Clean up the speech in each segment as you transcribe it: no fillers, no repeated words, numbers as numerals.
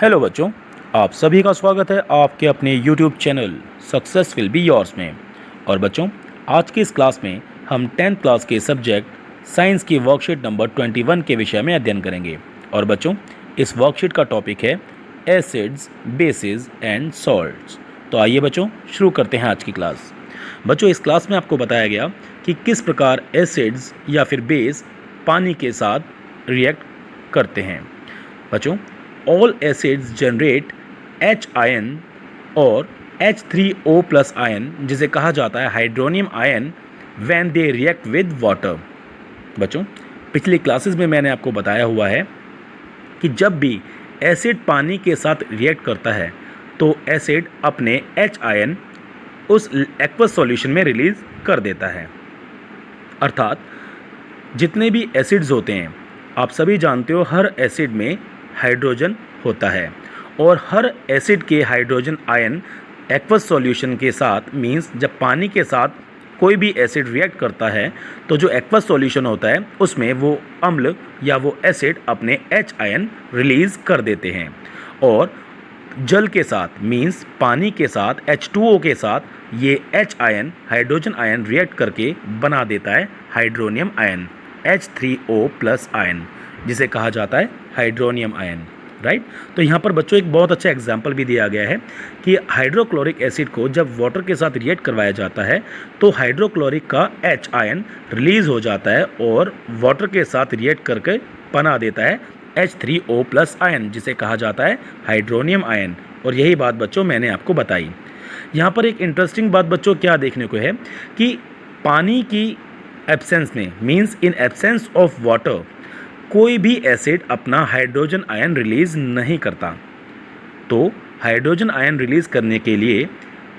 Hello बच्चों, आप सभी का स्वागत है आपके अपने YouTube channel success will be yours में। और बच्चों, आज की इस क्लास में हम 10th क्लास के सब्जेक्ट साइंस की वर्कशीट नंबर 21 के विषय में अध्ययन करेंगे। और बच्चों, इस वर्कशीट का टॉपिक है एसिड्स, बेसिस एंड सॉल्ट्स। तो आइए बच्चों, शुरू करते हैं आज की क्लास। बच्चों, इस क्लास में आपको बताया गया कि किस प्रकार एसिड्स या फिर बेस पानी के साथ रिएक्ट करते हैं। बच्चों, all acids generate H ion और H3O plus ion, जिसे कहा जाता है hydronium ion, when they react with water। बच्चों, पिछली क्लासेस में मैंने आपको बताया हुआ है कि जब भी एसिड पानी के साथ रिएक्ट करता है तो एसिड अपने H आयन उस एक्वस सॉल्यूशन में रिलीज कर देता है। अर्थात जितने भी एसिड्स होते हैं, आप सभी जानते हो, हर एसिड में हाइड्रोजन होता है और हर एसिड के हाइड्रोजन आयन एक्वस सॉल्यूशन के साथ, मींस जब पानी के साथ कोई भी एसिड रिएक्ट करता है तो जो एक्वस सॉल्यूशन होता है उसमें वो अम्ल या वो एसिड अपने H आयन रिलीज़ कर देते हैं। और जल के साथ, मींस पानी के साथ H2O के साथ ये H ion, hydrogen ion react करके बना देता है hydronium ion, H3O plus ion, जिसे कहा जाता है हाइड्रोनियम आयन। राइट। तो यहाँ पर बच्चों एक बहुत अच्छा एग्जाम्पल भी दिया गया है कि हाइड्रोक्लोरिक एसिड को जब वाटर के साथ रिएक्ट करवाया जाता है तो हाइड्रोक्लोरिक का H आयन रिलीज हो जाता है और वाटर के साथ रिएक्ट करके बना देता है H3O प्लस आयन, जिसे कहा जाता है हाइड्रोनियम आयन। और यही बात बच्चों मैंने आपको बताई। यहाँ पर एक इंटरेस्टिंग बात बच्चों क्या देखने को है कि पानी की एब्सेंस में, means in absence of water, कोई भी एसिड अपना हाइड्रोजन आयन रिलीज़ नहीं करता। तो हाइड्रोजन आयन रिलीज़ करने के लिए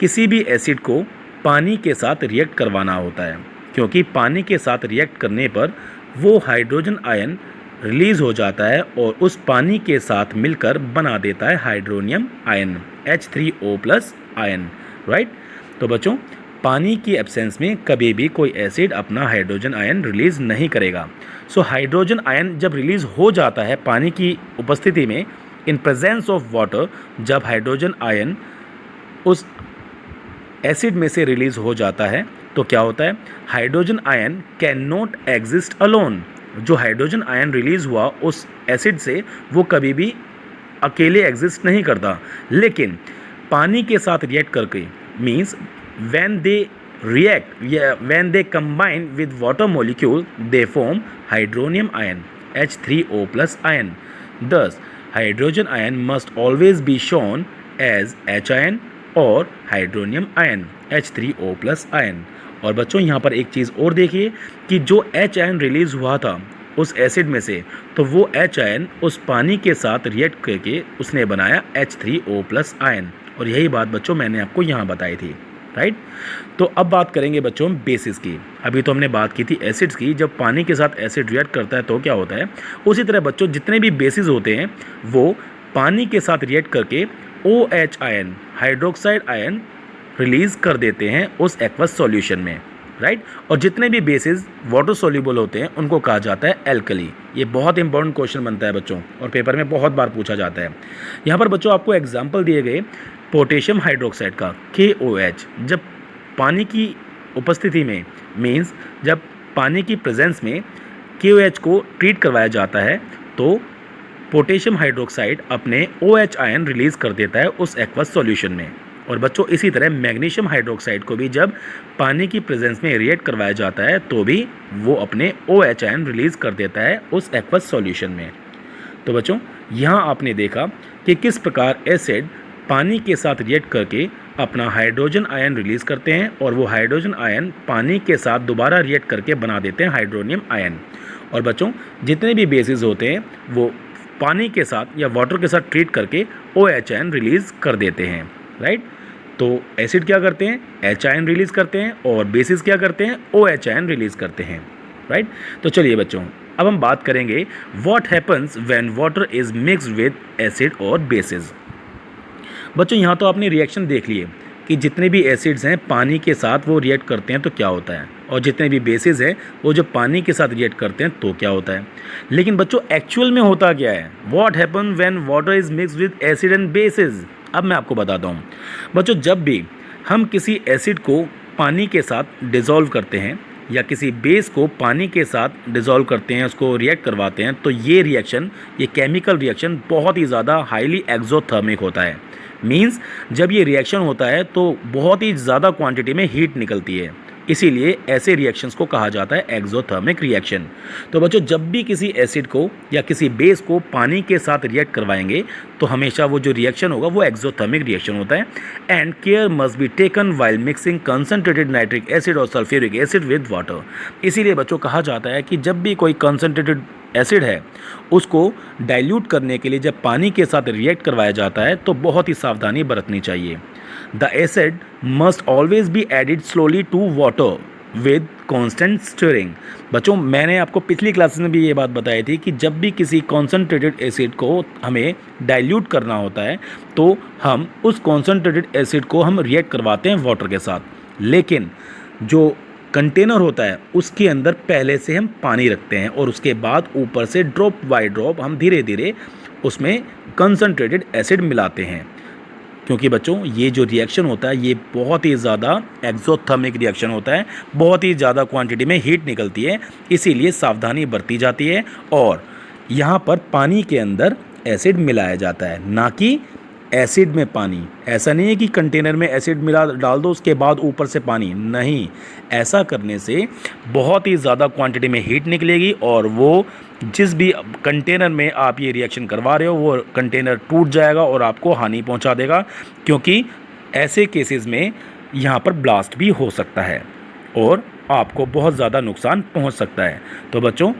किसी भी एसिड को पानी के साथ रिएक्ट करवाना होता है, क्योंकि पानी के साथ रिएक्ट करने पर वो हाइड्रोजन आयन रिलीज़ हो जाता है और उस पानी के साथ मिलकर बना देता है hydronium ion, H3O plus ion. Right. तो बच्चों, पानी की एब्सेंस में कभी भी कोई एसिड अपना हाइड्रोजन आयन रिलीज़ नहीं करेगा। सो हाइड्रोजन आयन जब रिलीज़ हो जाता है पानी की उपस्थिति में, इन प्रेजेंस ऑफ वाटर, जब हाइड्रोजन आयन उस एसिड में से रिलीज़ हो जाता है तो क्या होता है, hydrogen ion can not exist alone. जो हाइड्रोजन आयन रिलीज़ हुआ उस एसिड से, वो कभी भी अकेले एग्जिस्ट नहीं करता, लेकिन पानी के साथ रिएक्ट करके, means when they combine with water molecule, they form hydronium ion, H3O plus ion. Thus, hydrogen ion must always be shown as H ion और hydronium ion, H3O plus ion। और बच्चों यहाँ पर एक चीज़ और देखिए कि जो H आयन रिलीज़ हुआ था उस एसिड में से, तो वो H आयन उस पानी के साथ रिएक्ट करके उसने बनाया H3O प्लस आयन। और यही बात बच्चों मैंने आपको यहाँ बताई थी। राइट। तो अब बात करेंगे बच्चों बेसिस की। अभी तो हमने बात की थी एसिड्स की, जब पानी के साथ एसिड रिएक्ट करता है तो क्या होता है। उसी तरह बच्चों जितने भी बेसिस होते हैं वो पानी के साथ रिएक्ट करके OH ion, hydroxide ion release कर देते हैं उस एक्वस सॉल्यूशन में। राइट। और जितने भी बेसिस वाटर सोल्यूबल होते हैं उनको कहा जाता है एल्कली। ये बहुत इंपॉर्टेंट क्वेश्चन बनता है बच्चों और पेपर में बहुत बार पूछा जाता है। यहाँ पर बच्चों आपको एग्जाम्पल दिए गए पोटेशियम हाइड्रोक्साइड का, KOH, जब पानी की उपस्थिति में, मीन्स जब पानी की प्रेजेंस में KOH को ट्रीट करवाया जाता है तो पोटेशियम हाइड्रोक्साइड अपने OH आयन रिलीज़ कर देता है उस एक्वस सॉल्यूशन में। और बच्चों इसी तरह मैग्नीशियम हाइड्रोक्साइड को भी जब पानी की प्रेजेंस में रिएक्ट करवाया जाता है तो भी वो अपने OH आयन रिलीज़ कर देता है उस एक्वस सॉल्यूशन में। तो बच्चों यहाँ आपने देखा कि किस प्रकार एसिड पानी के साथ रिएक्ट करके अपना हाइड्रोजन आयन रिलीज़ करते हैं और वो हाइड्रोजन आयन पानी के साथ दोबारा रिएक्ट करके बना देते हैं हाइड्रोनियम आयन। और बच्चों जितने भी बेसिस होते हैं वो पानी के साथ या वाटर के साथ ट्रीट करके OH आयन रिलीज़ कर देते हैं। राइट। तो एसिड क्या करते हैं, H आयन रिलीज़ करते हैं और बेसिस क्या करते हैं, OH आयन रिलीज़ करते हैं। राइट। तो चलिए बच्चों अब हम बात करेंगे what happens when water is mixed with acid और बेसिस। बच्चों यहाँ तो आपने रिएक्शन देख लिए कि जितने भी एसिड्स हैं पानी के साथ वो रिएक्ट करते हैं तो क्या होता है। और जितने भी बेसिस हैं वो जब पानी के साथ रिएक्ट करते हैं तो क्या होता है। लेकिन बच्चों एक्चुअल में होता क्या है, what happen when water is mixed with acid and basis. अब मैं आपको बताता हूँ बच्चों, जब भी हम किसी एसिड को पानी के साथ डिज़ोल्व करते हैं या किसी बेस को पानी के साथ डिज़ोल्व करते हैं, उसको रिएक्ट करवाते हैं, तो ये रिएक्शन, ये केमिकल रिएक्शन बहुत ही ज़्यादा हाईली एक्सोथर्मिक होता है। मींस जब ये रिएक्शन होता है तो बहुत ही ज़्यादा क्वांटिटी में हीट निकलती है, इसीलिए ऐसे रिएक्शंस को कहा जाता है एक्सोथर्मिक रिएक्शन। तो बच्चों जब भी किसी एसिड को या किसी बेस को पानी के साथ रिएक्ट करवाएंगे तो हमेशा वो जो रिएक्शन होगा वो एक्सोथर्मिक रिएक्शन होता है। And care must be taken while mixing concentrated nitric acid और सल्फ्यूरिक एसिड विद वाटर। इसीलिए बच्चों कहा जाता है कि जब भी कोई कंसनट्रेटेड एसिड है उसको डाइल्यूट करने के लिए जब पानी के साथ रिएक्ट करवाया जाता है तो बहुत ही सावधानी बरतनी चाहिए। The acid must always be added slowly to water with constant stirring. बच्चों मैंने आपको पिछली क्लासेस में भी ये बात बताई थी कि जब भी किसी कॉन्सनट्रेटेड एसिड को हमें डाइल्यूट करना होता है तो हम उस कॉन्सनट्रेटेड एसिड को हम रिएक्ट करवाते हैं वाटर के साथ, लेकिन जो कंटेनर होता है उसके अंदर पहले से हम पानी रखते हैं और उसके बाद ऊपर से ड्रॉप बाय ड्रॉप हम धीरे धीरे उसमें कंसनट्रेटेड एसिड मिलाते हैं। क्योंकि बच्चों ये जो रिएक्शन होता है ये बहुत ही ज़्यादा एक्सोथर्मिक रिएक्शन होता है, बहुत ही ज़्यादा क्वांटिटी में हीट निकलती है, इसीलिए सावधानी बरती जाती है और यहाँ पर पानी के अंदर एसिड मिलाया जाता है, ना कि एसिड में पानी। ऐसा नहीं है कि कंटेनर में एसिड मिला डाल दो उसके बाद ऊपर से पानी, नहीं, ऐसा करने से बहुत ही ज़्यादा क्वांटिटी में हीट निकलेगी और वो जिस भी कंटेनर में आप ये रिएक्शन करवा रहे हो वो कंटेनर टूट जाएगा और आपको हानि पहुंचा देगा, क्योंकि ऐसे केसेस में यहाँ पर ब्लास्ट भी हो सकता है और आपको बहुत ज़्यादा नुकसान पहुंच सकता है। तो बच्चों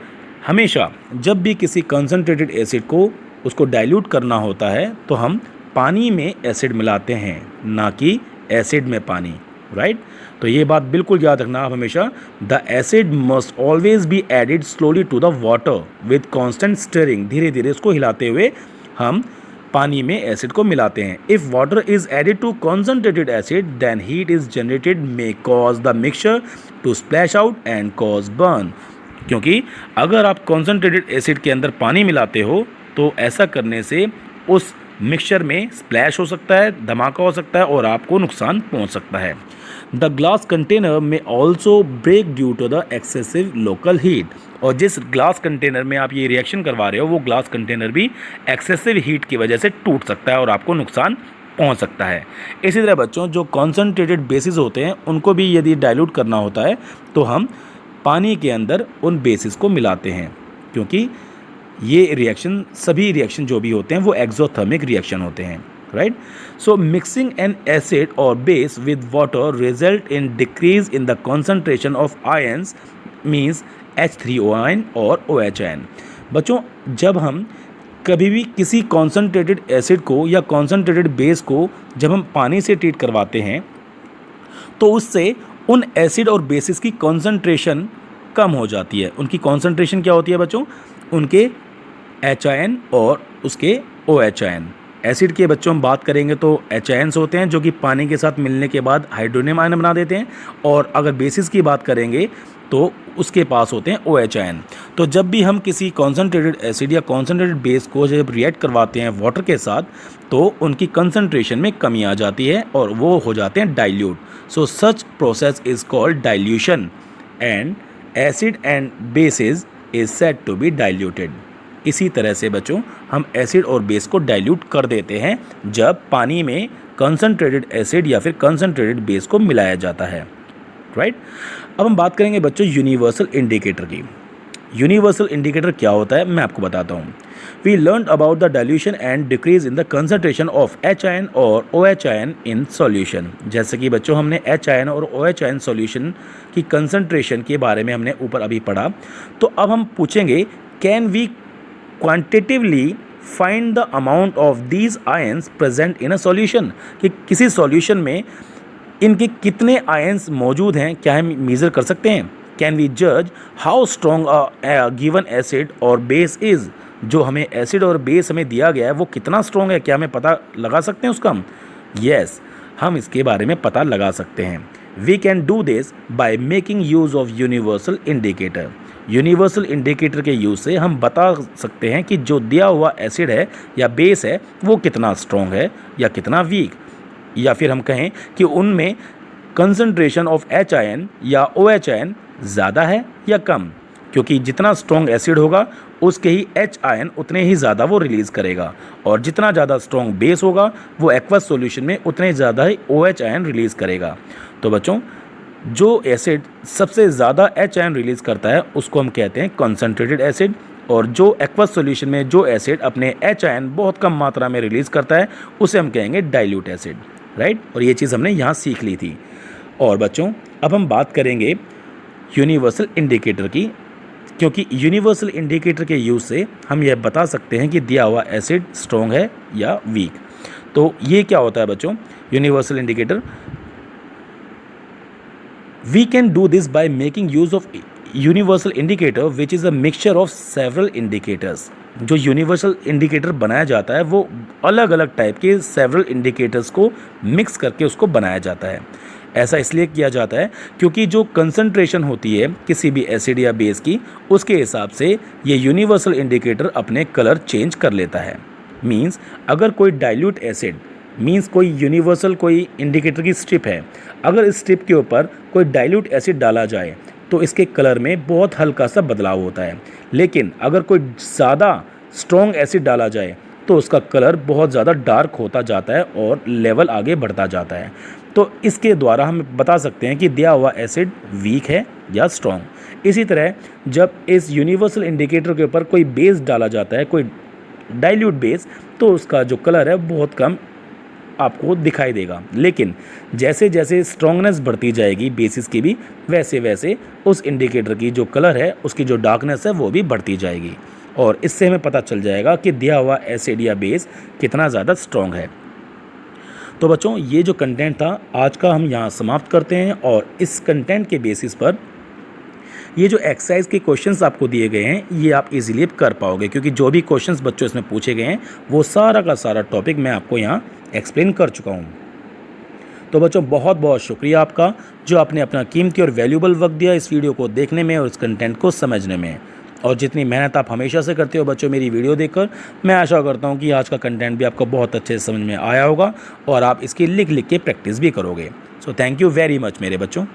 हमेशा जब भी किसी कंसनट्रेटेड एसिड को उसको डाइल्यूट करना होता है तो हम पानी में एसिड मिलाते हैं, ना कि एसिड में पानी, राइट। तो ये बात बिल्कुल याद रखना आप हमेशा। The acid must always be added slowly to the water with constant stirring. धीरे धीरे उसको हिलाते हुए हम पानी में एसिड को मिलाते हैं। If water is added to concentrated acid then heat is generated may cause the mixture to splash out and cause burn. क्योंकि अगर आप कॉन्सनट्रेटेड एसिड के अंदर पानी मिलाते हो तो ऐसा करने से उस मिक्सचर में स्प्लैश हो सकता है, धमाका हो सकता है और आपको नुकसान पहुंच सकता है। The glass container may also break due to the excessive local heat. और जिस ग्लास कंटेनर में आप ये रिएक्शन करवा रहे हो वो ग्लास कंटेनर भी एक्सेसिव हीट की वजह से टूट सकता है और आपको नुकसान पहुंच सकता है। इसी तरह बच्चों जो कॉन्सनट्रेटेड बेसिस होते हैं उनको भी यदि डाइल्यूट करना होता है तो हम पानी के अंदर उन बेसिस को मिलाते हैं, क्योंकि ये रिएक्शन, सभी रिएक्शन जो भी होते हैं वो एक्सोथर्मिक रिएक्शन होते हैं, right. So mixing an acid or base with water result in decrease in the concentration of ions means H3O ion और OH आयन। बच्चों जब हम कभी भी किसी कॉन्सेंट्रेटेड एसिड को या कॉन्सेंट्रेटेड बेस को जब हम पानी से ट्रीट करवाते हैं तो उससे उन एसिड और बेसिस की कॉन्सेंट्रेशन कम हो जाती है। उनकी कॉन्सेंट्रेशन क्या होती है बच्चों, उनके H आयन और उसके OH आयन। एसिड के बच्चों हम बात करेंगे तो H आयन्स होते हैं जो कि पानी के साथ मिलने के बाद हाइड्रोनियम आयन बना देते हैं, और अगर बेसिस की बात करेंगे तो उसके पास होते हैं OH आयन। तो जब भी हम किसी कॉन्सेंट्रेटेड एसिड या कॉन्सेंट्रेटेड बेस को जब रिएक्ट करवाते हैं वाटर के साथ तो उनकी कंसंट्रेशन में कमी आ जाती है और वो हो जाते हैं dilute. So such process is called dilution and acid and bases is said to be diluted. इसी तरह से बच्चों हम एसिड और बेस को डाइल्यूट कर देते हैं जब पानी में कंसंट्रेटेड एसिड या फिर कंसंट्रेटेड बेस को मिलाया जाता है, राइट। अब हम बात करेंगे बच्चों यूनिवर्सल इंडिकेटर की। यूनिवर्सल इंडिकेटर क्या होता है मैं आपको बताता हूँ। We learn about the dilution and decrease in the concentration of H ion और OH आयन इन सॉल्यूशन। जैसे कि बच्चों हमने H आयन और OH आयन सॉल्यूशन की कंसंट्रेशन के बारे में हमने ऊपर अभी पढ़ा, तो अब हम पूछेंगे can we quantitatively find the amount of these ions present in a solution, कि किसी सॉल्यूशन में इनके कितने आयन्स मौजूद हैं, क्या हम मेज़र कर सकते हैं। कैन वी जज how strong a given acid or base is, जो हमें एसिड और बेस हमें दिया गया है वो कितना स्ट्रॉन्ग है, क्या हमें पता लगा सकते हैं उसका हम? यस, हम इसके बारे में पता लगा सकते हैं। We can do this by making use of universal indicator. Universal indicator के यूज़ से हम बता सकते हैं कि जो दिया हुआ एसिड है या बेस है वो कितना स्ट्रॉन्ग है या कितना वीक, या फिर हम कहें कि उनमें कंसंट्रेशन ऑफ एच आयन या ओ एच आयन ज़्यादा है या कम, क्योंकि जितना स्ट्रॉन्ग एसिड होगा उसके ही एच आयन उतने ही ज़्यादा वो रिलीज़ करेगा, और जितना ज़्यादा स्ट्रॉन्ग बेस होगा वो एक्वस सॉल्यूशन में उतने ज़्यादा ही ओ एच आयन रिलीज़ करेगा। तो बच्चों, जो एसिड सबसे ज़्यादा एच आयन रिलीज़ करता है उसको हम कहते हैं कॉन्सेंट्रेटेड एसिड, और जो एक्वस सॉल्यूशन में जो एसिड अपने एच आयन बहुत कम मात्रा में रिलीज़ करता है उसे हम कहेंगे डाइल्यूट एसिड, राइट। और ये चीज़ हमने यहाँ सीख ली थी। और बच्चों, अब हम बात करेंगे यूनिवर्सल इंडिकेटर की, क्योंकि यूनिवर्सल इंडिकेटर के यूज़ से हम यह बता सकते हैं कि दिया हुआ एसिड स्ट्रॉन्ग है या वीक। तो ये क्या होता है बच्चों, universal indicator? We can do this by making use of universal indicator which is a mixture of several indicators. जो यूनिवर्सल इंडिकेटर बनाया जाता है वो अलग अलग टाइप के सेवरल इंडिकेटर्स को मिक्स करके उसको बनाया जाता है। ऐसा इसलिए किया जाता है क्योंकि जो कंसंट्रेशन होती है किसी भी एसिड या बेस की, उसके हिसाब से ये यूनिवर्सल इंडिकेटर अपने कलर चेंज कर लेता है। मींस अगर कोई डाइल्यूट एसिड, मींस कोई यूनिवर्सल कोई इंडिकेटर की स्ट्रिप है, अगर इस स्ट्रिप के ऊपर कोई डाइल्यूट एसिड डाला जाए तो इसके कलर में बहुत हल्का सा बदलाव होता है, लेकिन अगर कोई ज़्यादा स्ट्रॉन्ग एसिड डाला जाए तो उसका कलर बहुत ज़्यादा डार्क होता जाता है और लेवल आगे बढ़ता जाता है। तो इसके द्वारा हम बता सकते हैं कि दिया हुआ एसिड वीक है या स्ट्रॉन्ग। इसी तरह जब इस यूनिवर्सल इंडिकेटर के ऊपर कोई बेस डाला जाता है, कोई डाइल्यूट बेस, तो उसका जो कलर है बहुत कम आपको दिखाई देगा, लेकिन जैसे जैसे स्ट्रॉन्गनेस बढ़ती जाएगी बेसिस की भी, वैसे वैसे उस इंडिकेटर की जो कलर है उसकी जो डार्कनेस है वो भी बढ़ती जाएगी, और इससे हमें पता चल जाएगा कि दिया हुआ एसिड या बेस कितना ज़्यादा स्ट्रॉन्ग है। तो बच्चों, ये जो कंटेंट था आज का हम यहाँ समाप्त करते हैं, और इस कंटेंट के बेसिस पर ये जो एक्सरसाइज के क्वेश्चंस आपको दिए गए हैं ये आप इजीली कर पाओगे, क्योंकि जो भी क्वेश्चंस बच्चों इसमें पूछे गए हैं वो सारा का सारा टॉपिक मैं आपको यहाँ एक्सप्लेन कर चुका हूँ। तो बच्चों, बहुत बहुत शुक्रिया आपका जो आपने अपना कीमती और वैल्यूबल वक्त दिया इस वीडियो को देखने में और इस कंटेंट को समझने में, और जितनी मेहनत आप हमेशा से करते हो बच्चों मेरी वीडियो देखकर, मैं आशा करता हूँ कि आज का कंटेंट भी आपको बहुत अच्छे से समझ में आया होगा और आप इसकी लिख लिख के प्रैक्टिस भी करोगे। So thank you very much मेरे बच्चों।